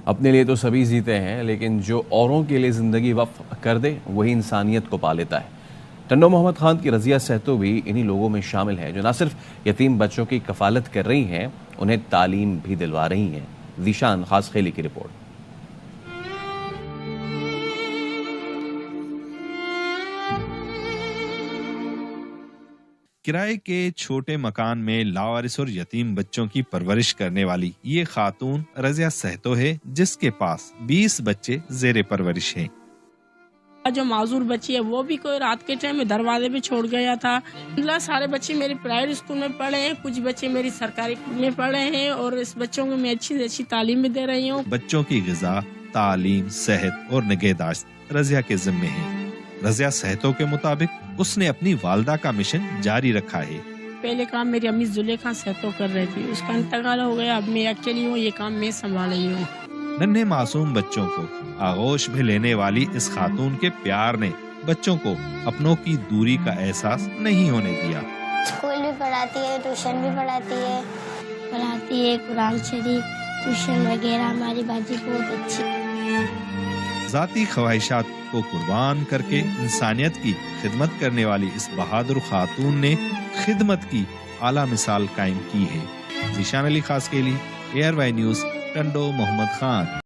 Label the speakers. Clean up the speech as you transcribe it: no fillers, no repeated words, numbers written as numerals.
Speaker 1: اپنے لیے تو سبھی جیتے ہیں، لیکن جو اوروں کے لیے زندگی وقف کر دے وہی انسانیت کو پا لیتا ہے۔ ٹنڈو محمد خان کی رضیہ سہتو بھی انہی لوگوں میں شامل ہے جو نہ صرف یتیم بچوں کی کفالت کر رہی ہیں، انہیں تعلیم بھی دلوا رہی ہیں۔ ذیشان خاص خیلی کی رپورٹ۔
Speaker 2: کرائے کے چھوٹے مکان میں لاوارث اور یتیم بچوں کی پرورش کرنے والی یہ خاتون رضیہ سہتو ہے، جس کے پاس 20 بچے زیر پرورش ہیں۔
Speaker 3: جو معذور بچی ہے وہ بھی کوئی رات کے ٹائم میں دروازے پہ چھوڑ گیا تھا۔ سارے بچے میری پرائیویٹ اسکول میں پڑھے ہیں، کچھ بچے میری سرکاری میں پڑھے ہیں، اور اس بچوں کو میں اچھی سے اچھی تعلیم بھی دے رہی ہوں۔
Speaker 2: بچوں کی غذا، تعلیم، صحت اور نگہداشت رضیہ کے ذمے ہے۔ رضیہ سہتو کے مطابق اس نے اپنی والدہ کا مشن جاری رکھا ہے۔
Speaker 3: پہلے کام میری امی زلیخا سہتو کر رہی تھی، اس کا انتقال ہو گیا، اب میں اکیلی ہوں، یہ کام میں سنبھال رہی ہوں۔
Speaker 2: ننھے معصوم بچوں کو آغوش میں لینے والی اس خاتون کے پیار نے بچوں کو اپنوں کی دوری کا احساس نہیں ہونے دیا۔
Speaker 4: اسکول بھی پڑھاتی ہے، ٹیوشن بھی پڑھاتی ہے، قرآن شریف، ٹیوشن وغیرہ ہماری باجی بہت اچھی۔
Speaker 2: ذاتی خواہشات کو قربان کر کے انسانیت کی خدمت کرنے والی اس بہادر خاتون نے خدمت کی اعلیٰ مثال قائم کی ہے۔ ذیشان علی خاص کے لیے ARY نیوز ٹنڈو محمد خان۔